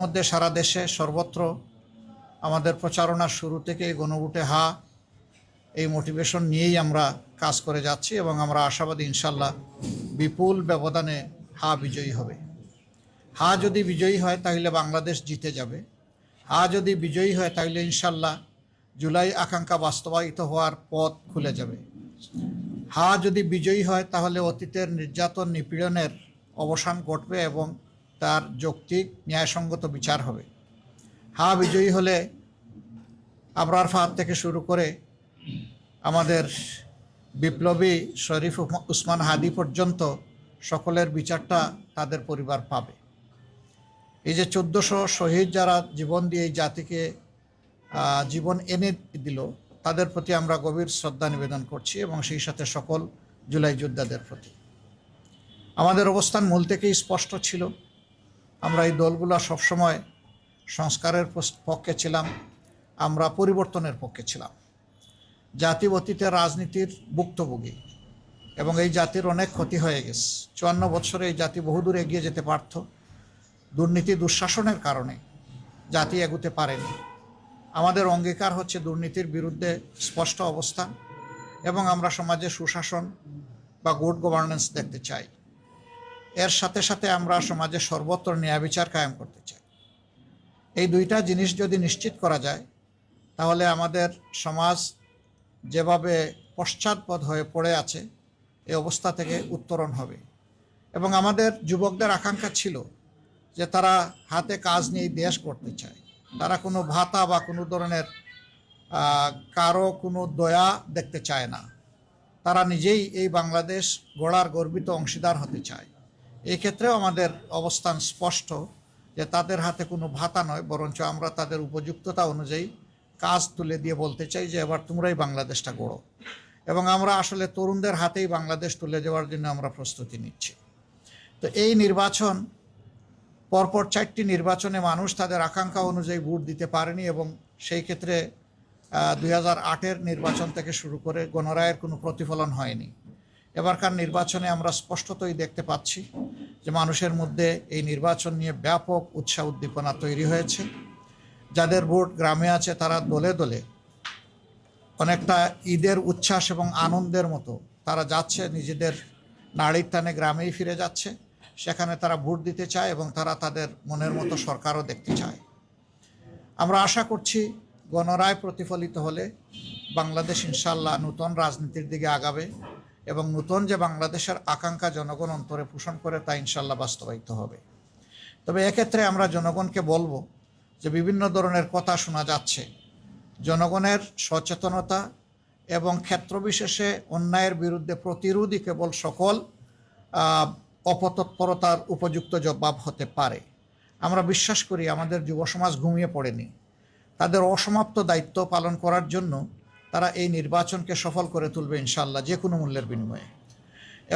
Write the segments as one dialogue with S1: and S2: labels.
S1: মধ্যে সারা দেশে সর্বত্র আমাদের প্রচারণার শুরু থেকে গণভোটে হা এই মোটিভেশন নিয়েই আমরা কাজ করে যাচ্ছি এবং আমরা আশাবাদী ইনশাল্লাহ বিপুল ব্যবধানে হা বিজয়ী হবে। হা যদি বিজয়ী হয় তাহলে বাংলাদেশ জিতে যাবে। হা যদি বিজয়ী হয় তাহলে ইনশাল্লাহ জুলাই আকাঙ্ক্ষা বাস্তবায়িত হওয়ার পথ খুলে যাবে। হা যদি বিজয়ী হয় তাহলে অতীতের নির্যাতন নিপীড়নের অবসান ঘটবে এবং তার যৌক্তিক ন্যায়সঙ্গত বিচার হবে। হা বিজয়ী হলে আবরার ফাহাদ থেকে শুরু করে আমাদের বিপ্লবী শরীফ উসমান হাদি পর্যন্ত সকলের বিচারটা তাদের পরিবার পাবে। এই যে 1400 শহীদ যারা জীবন দিয়ে এই জাতিকে জীবন এনে দিল, তাদের প্রতি আমরা গভীর শ্রদ্ধা নিবেদন করছি এবং সেই সাথে সকল জুলাই যোদ্ধাদের প্রতি। আমাদের অবস্থান মূল থেকেই স্পষ্ট ছিল। আমরা এই দলগুলো সবসময় সংস্কারের পক্ষে ছিলাম, আমরা পরিবর্তনের পক্ষে ছিলাম। জাতি অতীতের রাজনীতির ভুক্তভোগী এবং এই জাতির অনেক ক্ষতি হয়ে গেছে। 54 বছরে এই জাতি বহুদূর এগিয়ে যেতে পারত। দুর্নীতি দুঃশাসনের কারণে জাতি এগুতে পারেনি। আমাদের অঙ্গীকার হচ্ছে দুর্নীতির বিরুদ্ধে স্পষ্ট অবস্থান এবং আমরা সমাজে সুশাসন বা গুড গভর্নেন্স দেখতে চাই। এর সাথে সাথে আমরা সমাজে সর্বত্র ন্যায় বিচার কায়েম করতে চাই। এই দুইটা জিনিস যদি নিশ্চিত করা যায় তাহলে আমাদের সমাজ যেভাবে পশ্চাৎপদ হয়ে পড়ে আছে এই অবস্থা থেকে উত্তরণ হবে। এবং আমাদের যুবকদের আকাঙ্ক্ষা ছিল যে তারা হাতে কাজ নিয়ে দেশ করতে চায়। তারা কোনো ভাতা বা কোনো ধরনের কারো কোনো দয়া দেখতে চায় না। তারা নিজেই এই বাংলাদেশ গড়ার গর্বিত অংশীদার হতে চায়। এই ক্ষেত্রেও আমাদের অবস্থান স্পষ্ট যে তাদের হাতে কোনো ভাতা নয়, বরঞ্চ আমরা তাদের উপযুক্ততা অনুযায়ী কাজ তুলে দিয়ে বলতে চাই যে এবার তোমরাই বাংলাদেশটা গড়ো। এবং আমরা আসলে তরুণদের হাতেই বাংলাদেশ তুলে যাওয়ার জন্য আমরা প্রস্তুতি নিচ্ছি। তো এই নির্বাচন, পরপর 4টি নির্বাচনে মানুষ তাদের আকাঙ্ক্ষা অনুযায়ী ভোট দিতে পারেনি এবং সেই ক্ষেত্রে 2008-এর নির্বাচন থেকে শুরু করে গণরায়ের কোনো প্রতিফলন হয়নি। এবারকার নির্বাচনে আমরা স্পষ্টতই দেখতে পাচ্ছি যে মানুষের মধ্যে এই নির্বাচন নিয়ে ব্যাপক উৎসাহ উদ্দীপনা তৈরি হয়েছে। যাদের ভোট গ্রামে আছে তারা দলে দলে অনেকটা ঈদের উচ্ছ্বাস এবং আনন্দের মতো তারা যাচ্ছে, নিজেদের নাড়ির টানে গ্রামেই ফিরে যাচ্ছে। সেখানে তারা ভোট দিতে চায় এবং তারা তাদের মনের মতো সরকারও দেখতে চায়। আমরা আশা করছি গণরায় প্রতিফলিত হলে বাংলাদেশ ইনশাল্লাহ নতুন রাজনীতির দিকে আগাবে এবং নতুন যে বাংলাদেশের আকাঙ্ক্ষা জনগণ অন্তরে পোষণ করে তা ইনশাল্লাহ বাস্তবায়িত হবে। তবে এক্ষেত্রে আমরা জনগণকে বলবো যে বিভিন্ন ধরনের কথা শোনা যাচ্ছে। জনগণের সচেতনতা এবং ক্ষেত্রবিশেষে অন্যায়ের বিরুদ্ধে প্রতিরোধই কেবল সকল অপতৎপরতার উপযুক্ত জবাব হতে পারে। আমরা বিশ্বাস করি আমাদের যুব সমাজ ঘুমিয়ে পড়েনি। তাদের অসমাপ্ত দায়িত্ব পালন করার জন্য তারা এই নির্বাচনকে সফল করে তুলবে ইনশাল্লাহ, যে কোনো মূল্যের বিনিময়ে।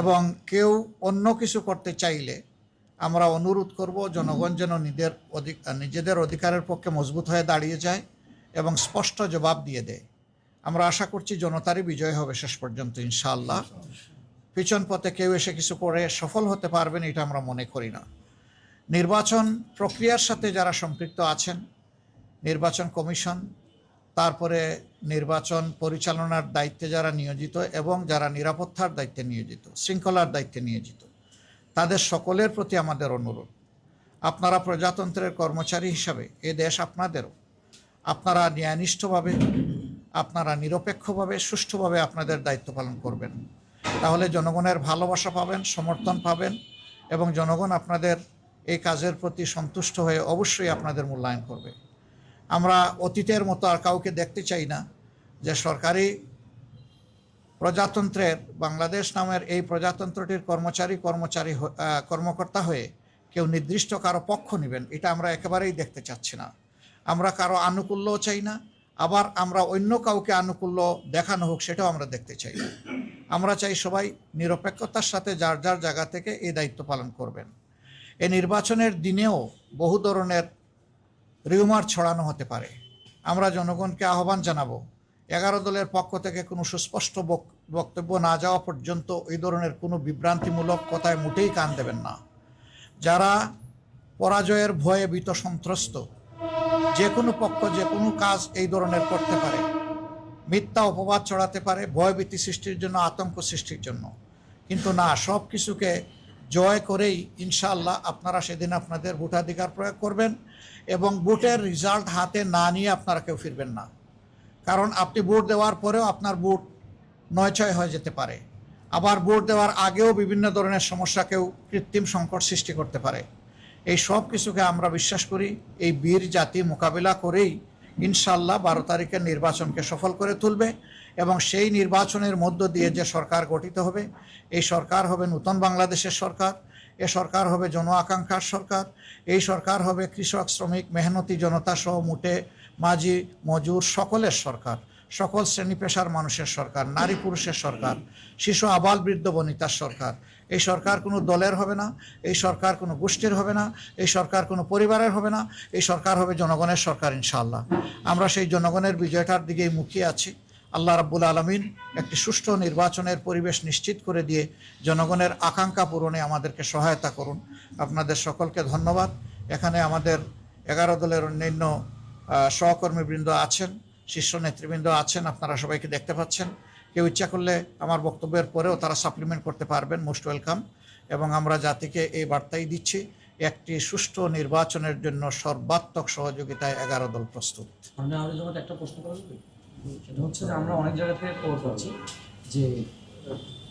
S1: এবং কেউ অন্য কিছু করতে চাইলে আমরা অনুরোধ করব জনগণ যেন নিজেদের অধিকারের পক্ষে মজবুত হয়ে দাঁড়িয়ে যায় এবং স্পষ্ট জবাব দিয়ে দেয়। আমরা আশা করছি জনতারই বিজয় হবে শেষ পর্যন্ত ইনশাআল্লাহ। পিছন পথে কেউ এসে কিছু করে সফল হতে পারবেন এটা আমরা মনে করি না। নির্বাচন প্রক্রিয়ার সাথে যারা সম্পৃক্ত আছেন, নির্বাচন কমিশন, তারপরে নির্বাচন পরিচালনার দায়িত্বে যারা নিয়োজিত এবং যারা নিরাপত্তার দায়িত্বে নিয়োজিত, শৃঙ্খলার দায়িত্বে নিয়োজিত, তাদের সকলের প্রতি আমাদের অনুরোধ, আপনারা প্রজাতন্ত্রের কর্মচারী হিসাবে এ দেশ আপনাদেরও। আপনারা ন্যায়নিষ্ঠভাবে, আপনারা নিরপেক্ষভাবে, সুষ্ঠুভাবে আপনাদের দায়িত্ব পালন করবেন। তাহলে জনগণের ভালোবাসা পাবেন, সমর্থন পাবেন এবং জনগণ আপনাদের এই কাজের প্রতি সন্তুষ্ট হয়ে অবশ্যই আপনাদের মূল্যায়ন করবে। আমরা অতীতের মতো আর কাউকে দেখতে চাই না যে সরকারি প্রজাতন্ত্রের, বাংলাদেশ নামের এই প্রজাতন্ত্রটির কর্মকর্তা হয়ে কেউ নির্দিষ্ট কারো পক্ষ নেবেন, এটা আমরা একেবারেই দেখতে চাচ্ছি না। আমরা কারো আনুকূল্যও চাই না, আবার আমরা অন্য কাউকে আনুকূল্য দেখানো হোক সেটাও আমরা দেখতে চাই না। আমরা চাই সবাই নিরপেক্ষতার সাথে যার যার জায়গা থেকে এই দায়িত্ব পালন করবেন। এই নির্বাচনের দিনেও বহু ধরনের রিউমার ছড়ানো হতে পারে। আমরা জনগণকে আহ্বান জানাবো 11 দলের পক্ষ থেকে কোনো সুস্পষ্ট বক্তব্য না যাওয়া পর্যন্ত এই ধরনের কোনো বিভ্রান্তিমূলক কথায় মোটেই কান দেবেন না। যারা পরাজয়ের ভয়ে ভীত সন্ত্রস্ত। যে কোনো পক্ষ যে কোনো কাজ এই ধরনের করতে পারে, মিথ্যা অপবাদ ছড়াতে পারে, ভয়ভীতি সৃষ্টির জন্য, আতঙ্ক সৃষ্টির জন্য। কিন্তু না, সব কিছুকে জয় করেই ইনশাআল্লাহ আপনারা সেদিন আপনাদের ভোটাধিকার প্রয়োগ করবেন এবং ভোটের রেজাল্ট হাতে না নিয়ে আপনারা কেউ ফিরবেন না। কারণ আপনি ভোট দেওয়ার পরেও আপনার ভোট নয়ছয় হয়ে যেতে পারে। আবার ভোট দেওয়ার আগেও বিভিন্ন ধরনের সমস্যা কেউ কৃত্রিম সংকট সৃষ্টি করতে পারে। এই সব কিছুকে আমরা বিশ্বাস করি এই বীর জাতি মোকাবিলা করেই ইনশাআল্লাহ 12 তারিখের নির্বাচনকে সফল করে তুলবে এবং সেই নির্বাচনের মধ্য দিয়ে যে সরকার গঠিত হবে, এই সরকার হবে নূতন বাংলাদেশের সরকার। এ সরকার হবে জন আকাঙ্ক্ষার সরকার। এই সরকার হবে কৃষক, শ্রমিক, মেহনতি জনতা সহ মুটে মাঝি মজুর সকলের সরকার, সকল শ্রেণী পেশার মানুষের সরকার, নারী পুরুষের সরকার, শিশু আবাল বৃদ্ধ বনিতার সরকার। এই সরকার কোনো দলের হবে না, এই সরকার কোনো গোষ্ঠীর হবে না, এই সরকার কোনো পরিবারের হবে না, এই সরকার হবে জনগণের সরকার ইনশাআল্লাহ। আমরা সেই জনগণের বিজয়টার দিকেই মুখিয়ে আছি। আল্লাহ রাব্বুল আলামিন একটি সুষ্ঠু নির্বাচনের পরিবেশ নিশ্চিত করে দিয়ে জনগণের আকাঙ্ক্ষা পূরণে আমাদেরকে সহায়তা করুন। আপনাদের সকলকে ধন্যবাদ। এখানে আমাদের 11 দলের অন্যান্য সহকর্মীবৃন্দ আছেন, শীর্ষ নেতৃবৃন্দ আছেন, আপনারা সবাইকে দেখতে পাচ্ছেন। কেউ ইচ্ছা করলে আমার বক্তব্যের পরেও তারা সাপ্লিমেন্ট করতে পারবেন, মোস্ট ওয়েলকাম। এবং আমরা জাতিকে এই বার্তাই দিচ্ছি, একটি সুষ্ঠু নির্বাচনের জন্য সর্বাত্মক সহযোগিতায় 11 দল প্রস্তুত।
S2: আমি একটা প্রশ্ন করব, সেটা হচ্ছে যে আমরা অনেক জায়গা থেকে খবর পাচ্ছি যে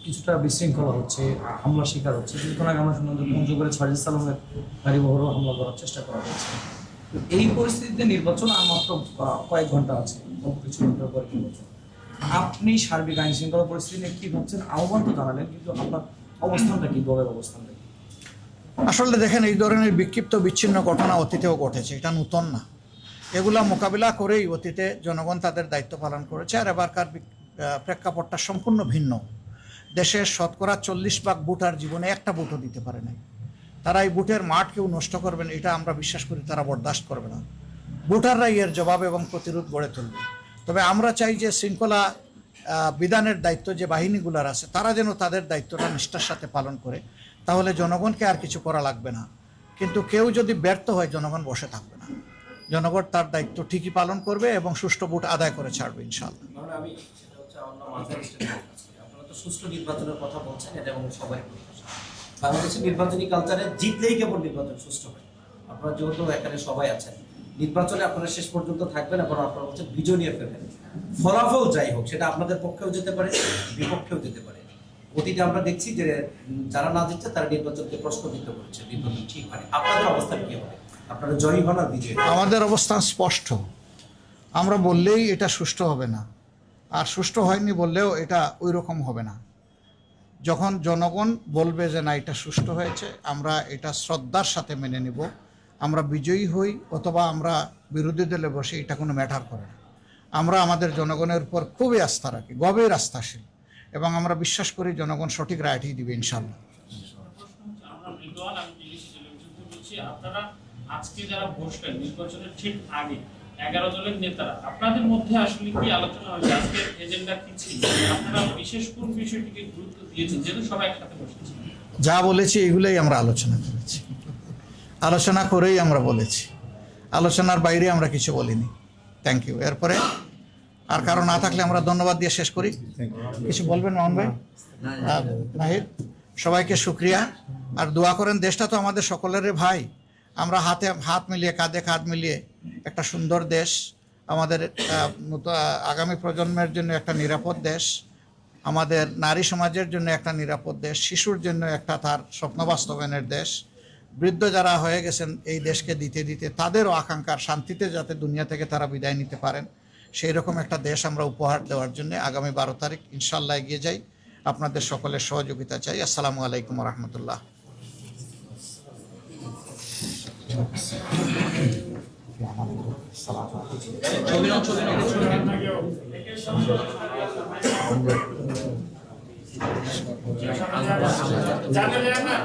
S2: কিছুটা বিশৃঙ্খলা হচ্ছে, হামলা শিকার হচ্ছে। কিছুক্ষণ আগে আমরা শুনলাম যে পঞ্চগড়ে সাজিদ সালামের গাড়ি বহরও হামলা করার চেষ্টা করা হচ্ছে। এই পরিস্থিতিতে নির্বাচন আর মাত্র কয়েক ঘন্টা আছে, অল্প কিছু ঘন্টার পরে নির্বাচন। আপনি সার্বিক আইন শৃঙ্খলা পরিস্থিতি নিয়ে কি ভাবছেন? আহ্বান তো জানালেন, কিন্তু আপনার অবস্থানটা কি, দলের অবস্থানটা কি?
S1: আসলে দেখেন, এই ধরনের বিক্ষিপ্ত বিচ্ছিন্ন ঘটনা অতীতেও ঘটেছে, এটা নতুন না। এগুলা মোকাবিলা করেই অতীতে জনগণ তাদের দায়িত্ব পালন করেছে। আর এবারকার প্রেক্ষাপটটা সম্পূর্ণ ভিন্ন। দেশের শতকরা 40% ভোটার জীবনে একটা ভোটও দিতে পারে নাই। তারা এই ভোটের মাঠ কেউ নষ্ট করবেন এটা আমরা বিশ্বাস করি, তারা বরদাস্ত করবে না। ভোটাররাই এর জবাব এবং প্রতিরোধ গড়ে তুলবে। তবে আমরা চাই যে শৃঙ্খলা বিধানের দায়িত্ব যে বাহিনীগুলোর আছে, তারা যেন তাদের দায়িত্বটা নিষ্ঠার সাথে পালন করে, তাহলে জনগণকে আর কিছু করা লাগবে না। কিন্তু কেউ যদি ব্যর্থ হয়, জনগণ বসে থাকবে না। জনগণ তার দায়িত্ব ঠিকই পালন করবে এবং সুষ্ঠু ভোট আদায় করে ছাড়বে ইনশাআল্লাহ।
S3: আপনারা তো সুষ্ঠু নির্বাচনের কথা বলছেন, এটা এবং সবাই বাংলাদেশের নির্বাচনী কালচারে জিতলেই কেবল নির্বাচন সুষ্ঠু হয়। আপনারা যেহেতু এখানে সবাই আছেন, নির্বাচনে আপনারা শেষ পর্যন্ত থাকবেন এবং আপনারা হচ্ছে বিজয় নিয়ে ফেলবেন। ফলাফল যাই হোক, সেটা আপনাদের পক্ষেও যেতে পারে, বিপক্ষেও যেতে পারে। অতীতে আমরা দেখছি যে যারা না জিতছে তারা নির্বাচনকে প্রশ্নবিদ্ধ করেছে, নির্বাচন ঠিক হয়। আপনাদের অবস্থান কি হবে? আপনারা জয়ী হন আর বিজয়ী?
S1: আমাদের অবস্থান স্পষ্ট। আমরা বললেই এটা সুষ্ঠু হবে না, আর সুষ্ঠু হয়নি বললেও এটা ওই রকম হবে না। যখন জনগণ বলবে যে না, এটা সুষ্ঠু হয়েছে, আমরা এটা শ্রদ্ধার সাথে মেনে নিব। আমরা বিজয়ী হই অথবা আমরা বিরোধী দলে বসে, এটা কোনো ম্যাটার করে না। আমরা আমাদের জনগণের উপর খুবই আস্থা রাখি, গভীর আস্থাশীল, এবং আমরা বিশ্বাস করি জনগণ সঠিক রায়টি দিবে ইনশাআল্লাহ।
S4: আপনারা আজকে যারা বসবেন নির্বাচনের ঠিক আগে 11 দলের নেতারা, আপনাদের মধ্যে আসলে কি আলোচনা হয়েছে? আজকের এজেন্ডা কি ছিল? আপনারা বিশেষ কোন বিষয়টিকে গুরুত্ব দিয়েছেন, যেহেতু সবাই একসাথে বসেছে?
S1: যা বলেছি এগুলোই আমরা আলোচনা করেছি, আলোচনা করেই আমরা বলেছি। আলোচনার বাইরে আমরা কিছু বলিনি। Thank you. এরপরে আর কারো না থাকলে আমরা ধন্যবাদ দিয়ে শেষ করি। কিছু বলবেন মোহন ভাই? নাহিদ, সবাইকে শুক্রিয়া। আর দোয়া করেন, দেশটা তো আমাদের সকলেরই ভাই। আমরা হাতে হাত মিলিয়ে, কাঁধে কাঁধ মিলিয়ে একটা সুন্দর দেশ, আমাদের আগামী প্রজন্মের জন্য একটা নিরাপদ দেশ, আমাদের নারী সমাজের জন্য একটা নিরাপদ দেশ, শিশুর জন্য একটা তার স্বপ্ন বাস্তবায়নের দেশ, বৃদ্ধ যারা হয়ে গেছেন এই দেশকে দিতে দিতে তাদেরও আকাঙ্ক্ষার শান্তিতে যাতে দুনিয়া থেকে তারা বিদায় নিতে পারেন, সেই রকম একটা দেশ আমরা উপহার দেওয়ার জন্য আগামী 12 তারিখ ইনশাআল্লাহ এগিয়ে যাই। আপনাদের সকলের সহযোগিতা চাই। আসসালামু আলাইকুম ওয়া রাহমাতুল্লাহ।
S4: জানেন না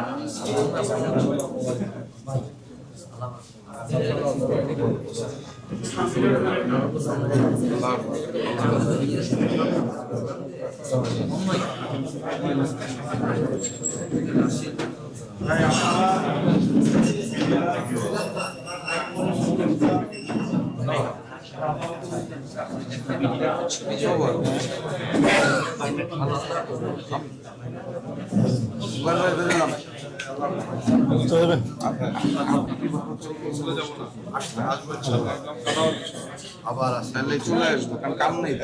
S5: আবার আসলে চলে আসবো, কারণ কাম নেই।